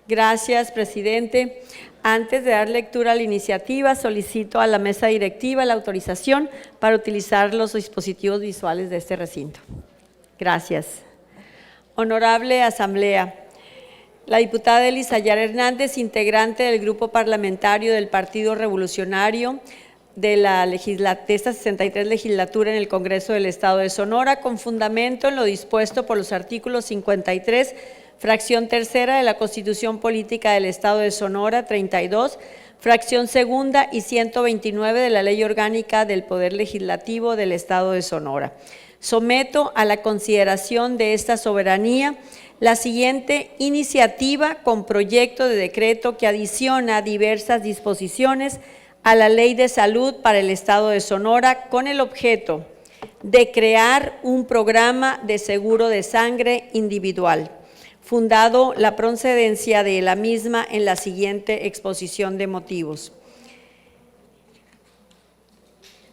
Gracias, presidente. Antes de dar lectura a la iniciativa, solicito a la mesa directiva la autorización para utilizar los dispositivos visuales de este recinto. Gracias. Honorable Asamblea, la diputada Elizayar Hernández, integrante del Grupo Parlamentario del Partido Revolucionario de esta 63 legislatura en el Congreso del Estado de Sonora, con fundamento en lo dispuesto por los artículos 53, fracción tercera de la Constitución Política del Estado de Sonora, 32, fracción segunda y 129 de la Ley Orgánica del Poder Legislativo del Estado de Sonora. Someto a la consideración de esta soberanía la siguiente iniciativa con proyecto de decreto que adiciona diversas disposiciones a la Ley de Salud para el Estado de Sonora con el objeto de crear un programa de seguro de sangre individual, fundado la procedencia de la misma en la siguiente exposición de motivos.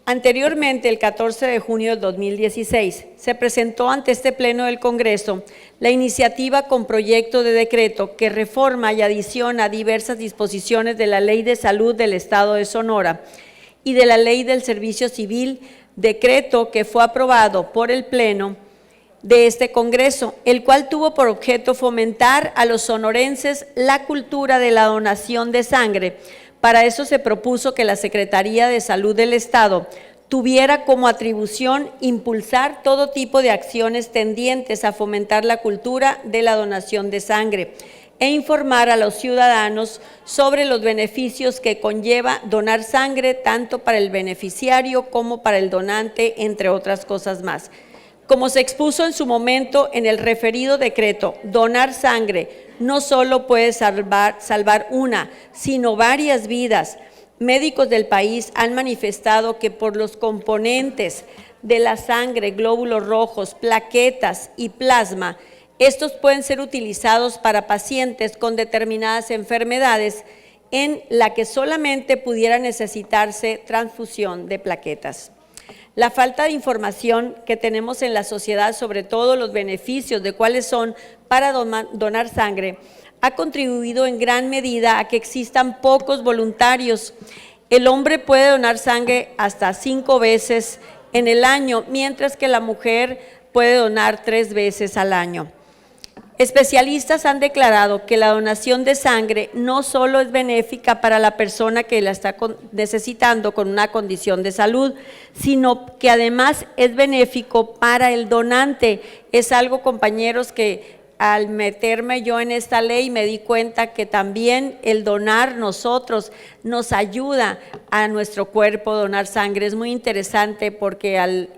Anteriormente, el 14 de junio del 2016, se presentó ante este Pleno del Congreso la iniciativa con proyecto de decreto que reforma y adiciona diversas disposiciones de la Ley de Salud del Estado de Sonora y de la Ley del Servicio Civil, decreto que fue aprobado por el Pleno de este Congreso, el cual tuvo por objeto fomentar a los sonorenses la cultura de la donación de sangre. Para eso se propuso que la Secretaría de Salud del Estado tuviera como atribución impulsar todo tipo de acciones tendientes a fomentar la cultura de la donación de sangre e informar a los ciudadanos sobre los beneficios que conlleva donar sangre tanto para el beneficiario como para el donante, entre otras cosas más. Como se expuso en su momento en el referido decreto, donar sangre no solo puede salvar una, sino varias vidas. Médicos del país han manifestado que por los componentes de la sangre, glóbulos rojos, plaquetas y plasma, estos pueden ser utilizados para pacientes con determinadas enfermedades en la que solamente pudiera necesitarse transfusión de plaquetas. La falta de información que tenemos en la sociedad sobre todo los beneficios de cuáles son para donar sangre ha contribuido en gran medida a que existan pocos voluntarios. El hombre puede donar sangre hasta 5 veces en el año, mientras que la mujer puede donar 3 veces al año. Especialistas han declarado que la donación de sangre no solo es benéfica para la persona que la está necesitando con una condición de salud, sino que además es benéfico para el donante. Es algo, compañeros, que al meterme yo en esta ley me di cuenta que también el donar nosotros nos ayuda a nuestro cuerpo, donar sangre. Es muy interesante porque al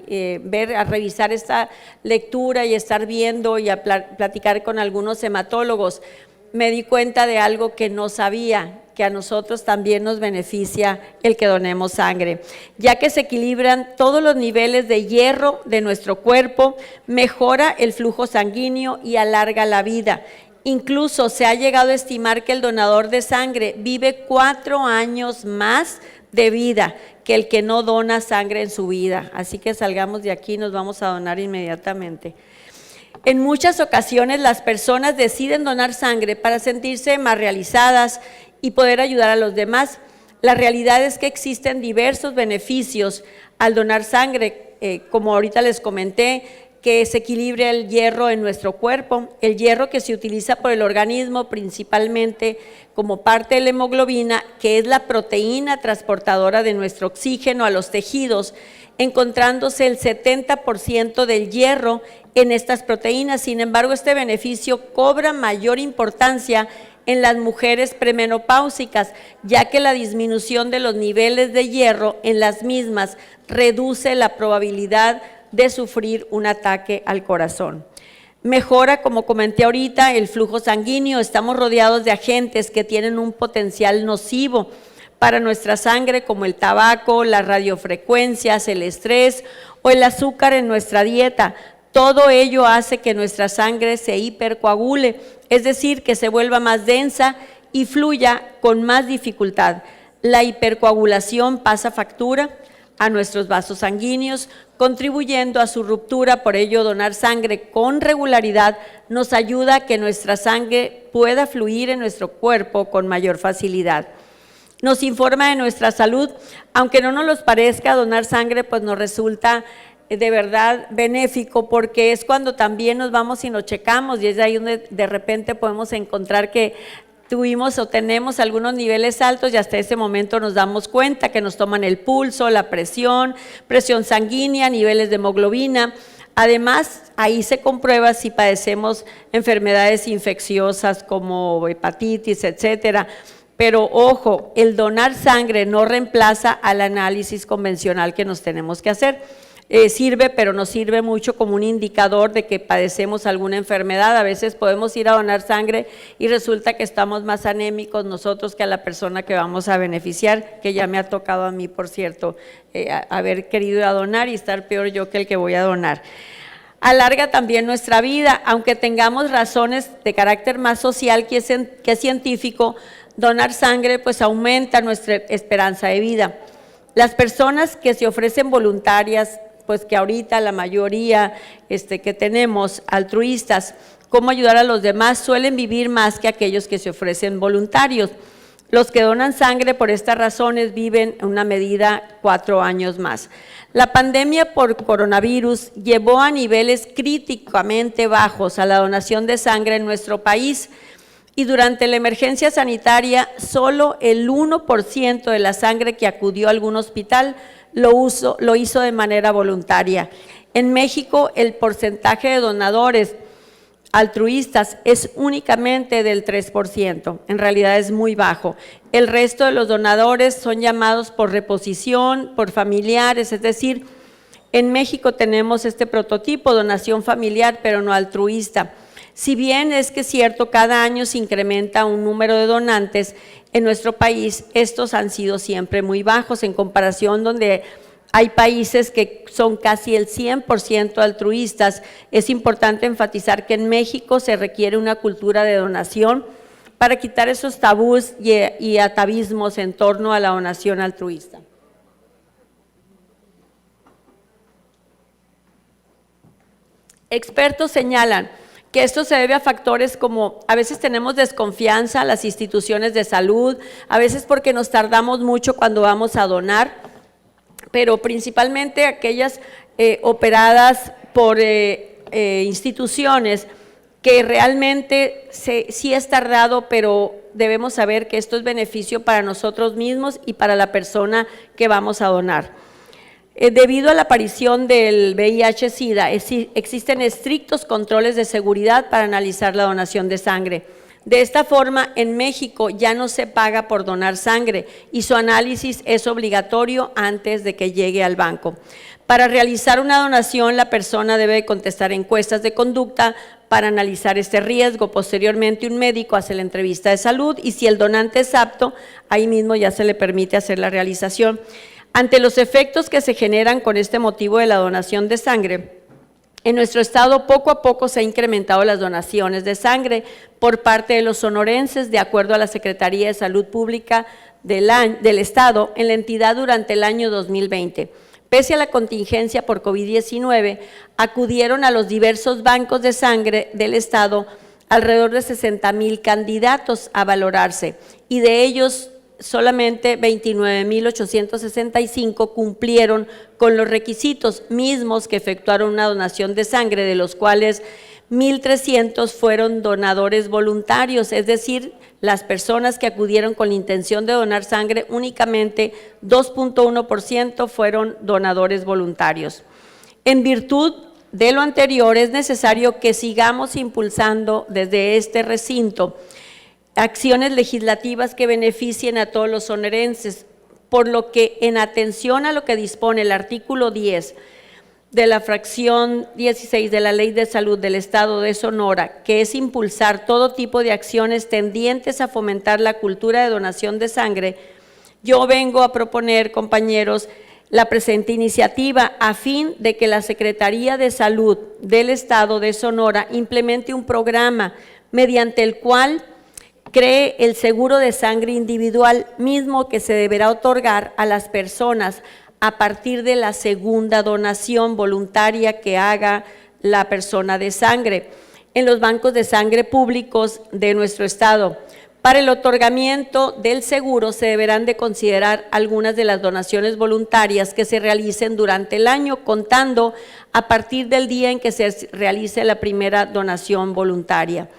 revisar esta lectura y estar viendo y a platicar con algunos hematólogos, me di cuenta de algo que no sabía, que a nosotros también nos beneficia el que donemos sangre, ya que se equilibran todos los niveles de hierro de nuestro cuerpo, mejora el flujo sanguíneo y alarga la vida. Incluso se ha llegado a estimar que el donador de sangre vive 4 años más de vida que el que no dona sangre en su vida. Así que salgamos de aquí y nos vamos a donar inmediatamente. En muchas ocasiones las personas deciden donar sangre para sentirse más realizadas y poder ayudar a los demás. La realidad es que existen diversos beneficios al donar sangre, como ahorita les comenté, que se equilibre el hierro en nuestro cuerpo, el hierro que se utiliza por el organismo principalmente como parte de la hemoglobina, que es la proteína transportadora de nuestro oxígeno a los tejidos, encontrándose el 70% del hierro en estas proteínas. Sin embargo, este beneficio cobra mayor importancia en las mujeres premenopáusicas, ya que la disminución de los niveles de hierro en las mismas reduce la probabilidad de sufrir un ataque al corazón. Mejora, como comenté ahorita, el flujo sanguíneo. Estamos rodeados de agentes que tienen un potencial nocivo para nuestra sangre, como el tabaco, las radiofrecuencias, el estrés o el azúcar en nuestra dieta. Todo ello hace que nuestra sangre se hipercoagule, es decir, que se vuelva más densa y fluya con más dificultad. La hipercoagulación pasa factura, a nuestros vasos sanguíneos, contribuyendo a su ruptura. Por ello, donar sangre con regularidad nos ayuda a que nuestra sangre pueda fluir en nuestro cuerpo con mayor facilidad. Nos informa de nuestra salud, aunque no nos lo parezca, donar sangre pues nos resulta de verdad benéfico, porque es cuando también nos vamos y nos checamos, y es ahí donde de repente podemos encontrar que tuvimos o tenemos algunos niveles altos, y hasta ese momento nos damos cuenta que nos toman el pulso, la presión sanguínea, niveles de hemoglobina. Además, ahí se comprueba si padecemos enfermedades infecciosas como hepatitis, etcétera. Pero ojo, el donar sangre no reemplaza al análisis convencional que nos tenemos que hacer. Sirve, pero nos sirve mucho como un indicador de que padecemos alguna enfermedad. A veces podemos ir a donar sangre y resulta que estamos más anémicos nosotros que a la persona que vamos a beneficiar, que ya me ha tocado a mí, por cierto, haber querido ir a donar y estar peor yo que el que voy a donar. Alarga también nuestra vida, aunque tengamos razones de carácter más social que científico. Donar sangre pues aumenta nuestra esperanza de vida. Las personas que se ofrecen voluntarias, pues que ahorita la mayoría que tenemos altruistas, cómo ayudar a los demás, suelen vivir más que aquellos que se ofrecen voluntarios. Los que donan sangre por estas razones viven en una medida 4 años más. La pandemia por coronavirus llevó a niveles críticamente bajos a la donación de sangre en nuestro país, y durante la emergencia sanitaria solo el 1% de la sangre que acudió a algún hospital lo hizo de manera voluntaria. En México el porcentaje de donadores altruistas es únicamente del 3%, en realidad es muy bajo. El resto de los donadores son llamados por reposición, por familiares, es decir, en México tenemos este prototipo, donación familiar, pero no altruista. Si bien es que es cierto, cada año se incrementa un número de donantes, en nuestro país estos han sido siempre muy bajos en comparación donde hay países que son casi el 100% altruistas. Es importante enfatizar que en México se requiere una cultura de donación para quitar esos tabús y atavismos en torno a la donación altruista. Expertos señalan que esto se debe a factores como a veces tenemos desconfianza a las instituciones de salud, a veces porque nos tardamos mucho cuando vamos a donar, pero principalmente aquellas operadas por instituciones que realmente sí es tardado, pero debemos saber que esto es beneficio para nosotros mismos y para la persona que vamos a donar. Debido a la aparición del VIH-Sida, existen estrictos controles de seguridad para analizar la donación de sangre. De esta forma, en México ya no se paga por donar sangre y su análisis es obligatorio antes de que llegue al banco. Para realizar una donación, la persona debe contestar encuestas de conducta para analizar este riesgo. Posteriormente, un médico hace la entrevista de salud y si el donante es apto, ahí mismo ya se le permite hacer la realización. Ante los efectos que se generan con este motivo de la donación de sangre, en nuestro estado poco a poco se han incrementado las donaciones de sangre por parte de los sonorenses, de acuerdo a la Secretaría de Salud Pública del Estado, en la entidad durante el año 2020. Pese a la contingencia por COVID-19, acudieron a los diversos bancos de sangre del Estado alrededor de 60,000 candidatos a valorarse, y de ellos solamente 29,865 cumplieron con los requisitos mismos que efectuaron una donación de sangre, de los cuales 1,300 fueron donadores voluntarios, es decir, las personas que acudieron con la intención de donar sangre, únicamente 2.1% fueron donadores voluntarios. En virtud de lo anterior, es necesario que sigamos impulsando desde este recinto acciones legislativas que beneficien a todos los sonorenses, por lo que en atención a lo que dispone el artículo 10 de la fracción 16 de la Ley de Salud del Estado de Sonora, que es impulsar todo tipo de acciones tendientes a fomentar la cultura de donación de sangre, yo vengo a proponer, compañeros, la presente iniciativa a fin de que la Secretaría de Salud del Estado de Sonora implemente un programa mediante el cual cree el seguro de sangre individual, mismo que se deberá otorgar a las personas a partir de la segunda donación voluntaria que haga la persona de sangre en los bancos de sangre públicos de nuestro estado. Para el otorgamiento del seguro se deberán de considerar algunas de las donaciones voluntarias que se realicen durante el año, contando a partir del día en que se realice la primera donación voluntaria.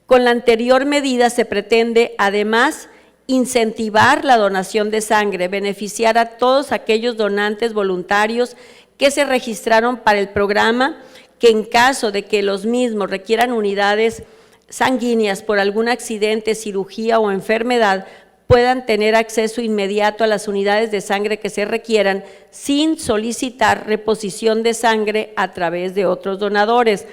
Con la anterior medida se pretende, además, incentivar la donación de sangre, beneficiar a todos aquellos donantes voluntarios que se registraron para el programa, que en caso de que los mismos requieran unidades sanguíneas por algún accidente, cirugía o enfermedad, puedan tener acceso inmediato a las unidades de sangre que se requieran sin solicitar reposición de sangre a través de otros donadores.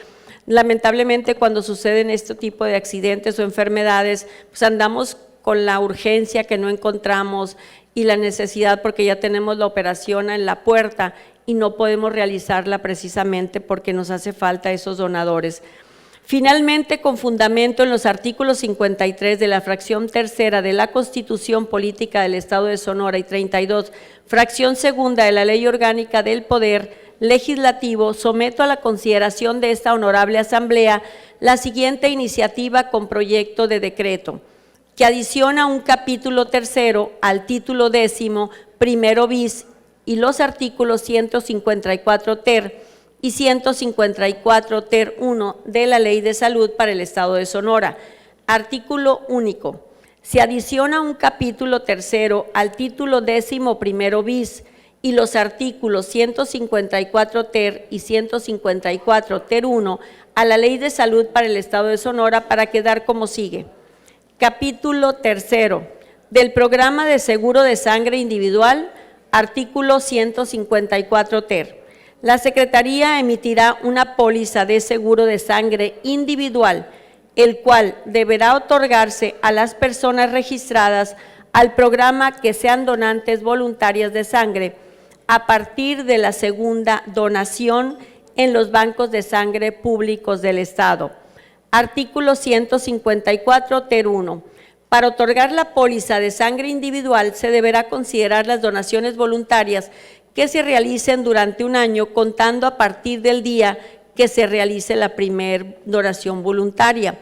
Lamentablemente, cuando suceden este tipo de accidentes o enfermedades, pues andamos con la urgencia que no encontramos y la necesidad porque ya tenemos la operación en la puerta y no podemos realizarla precisamente porque nos hace falta esos donadores. Finalmente, con fundamento en los artículos 53 de la fracción tercera de la Constitución Política del Estado de Sonora y 32, fracción segunda de la Ley Orgánica del Poder Legislativo, someto a la consideración de esta honorable Asamblea la siguiente iniciativa con proyecto de decreto, que adiciona un capítulo tercero al título 10º, primero bis, y los artículos 154 ter y 154 ter 1 de la Ley de Salud para el Estado de Sonora. Artículo único. Se adiciona un capítulo tercero al título 10º primero bis y los artículos 154 ter y 154 ter 1 a la Ley de Salud para el Estado de Sonora para quedar como sigue. Capítulo tercero del Programa de Seguro de Sangre Individual, artículo 154 ter. La Secretaría emitirá una póliza de seguro de sangre individual, el cual deberá otorgarse a las personas registradas al programa que sean donantes voluntarias de sangre a partir de la segunda donación en los bancos de sangre públicos del Estado. Artículo 154 ter 1. Para otorgar la póliza de sangre individual se deberá considerar las donaciones voluntarias que se realicen durante un año, contando a partir del día que se realice la primera donación voluntaria.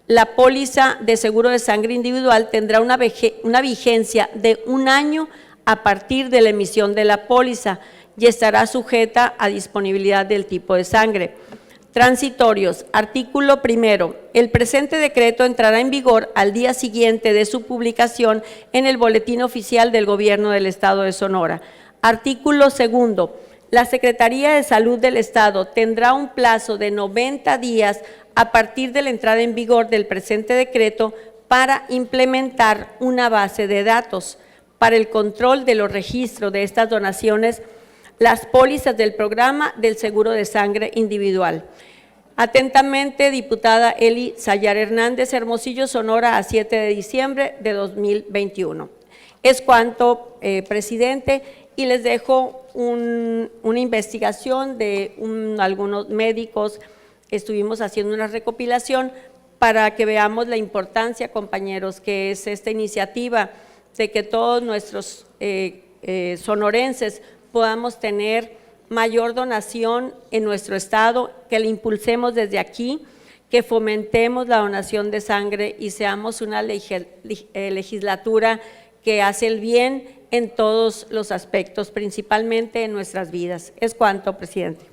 La póliza de seguro de sangre individual tendrá una vigencia de un año a partir de la emisión de la póliza y estará sujeta a disponibilidad del tipo de sangre. Transitorios. Artículo primero. El presente decreto entrará en vigor al día siguiente de su publicación en el Boletín Oficial del Gobierno del Estado de Sonora. Artículo segundo. La Secretaría de Salud del Estado tendrá un plazo de 90 días a partir de la entrada en vigor del presente decreto para implementar una base de datos para el control de los registros de estas donaciones, las pólizas del programa del seguro de sangre individual. Atentamente, diputada Eli Sayar Hernández, Hermosillo, Sonora, a 7 de diciembre de 2021. Es cuanto, presidente, y les dejo una investigación de algunos médicos. Estuvimos haciendo una recopilación para que veamos la importancia, compañeros, que es esta iniciativa de que todos nuestros sonorenses podamos tener mayor donación en nuestro estado, que la impulsemos desde aquí, que fomentemos la donación de sangre y seamos una legislatura que hace el bien en todos los aspectos, principalmente en nuestras vidas. Es cuanto, presidente.